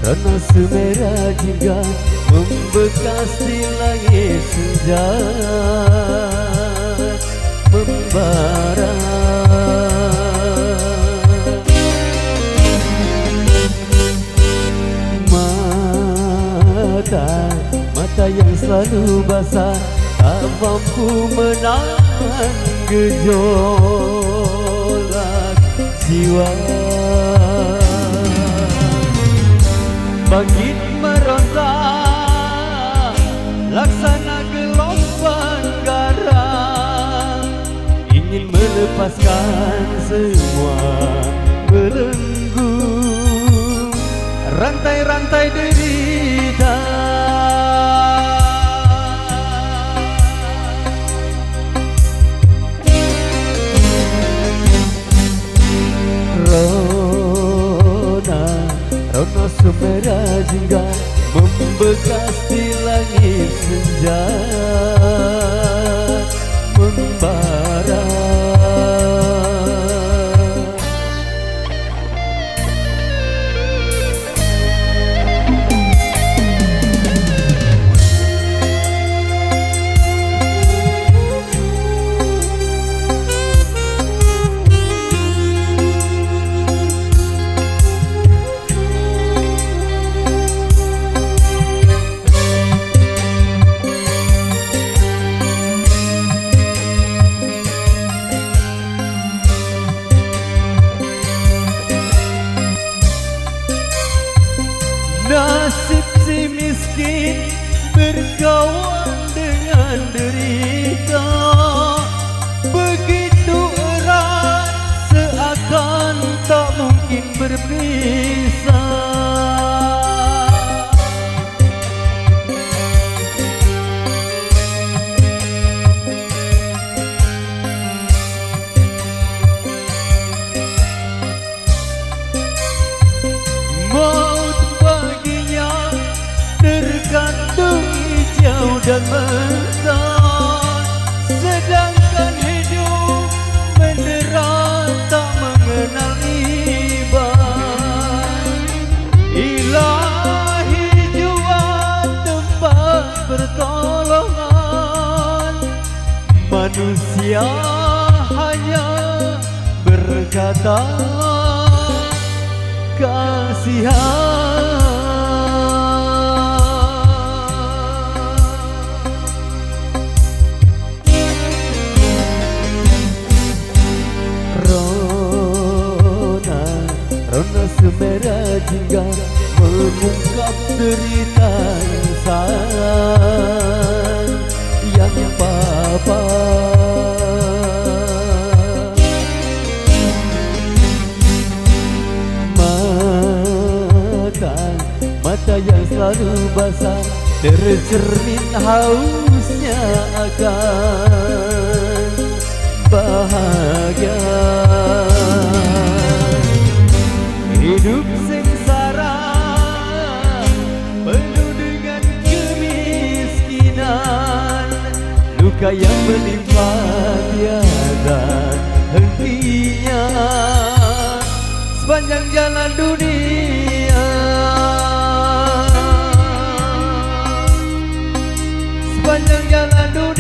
Rona semerah jingga membekas di langit senja membara. Mata yang selalu basah tak mampu menahan gejolak jiwa. Bangkit meronta laksana gelombang garang, ingin melepaskan semua belenggu rantai-rantai derita. Rona semerah jingga membekas di langit senja membara. Nasib si miskin berkawan dengan derita, begitu erat seakan tak mungkin berpisah. Tergantung hijau dan mentah, sedangkan hidup menderita tak mengenal iba. Ilahi jua tempat pertolongan, manusia hanya berkata kasihan. Rona semerah jingga mengungkap derita insan yang papa. Mata yang selalu basah tercermin hausnya akan bahagia. Hidup sengsara penuh dengan kemiskinan, luka yang menimpa tiada hentinya sepanjang jalan dunia. Sepanjang jalan dunia.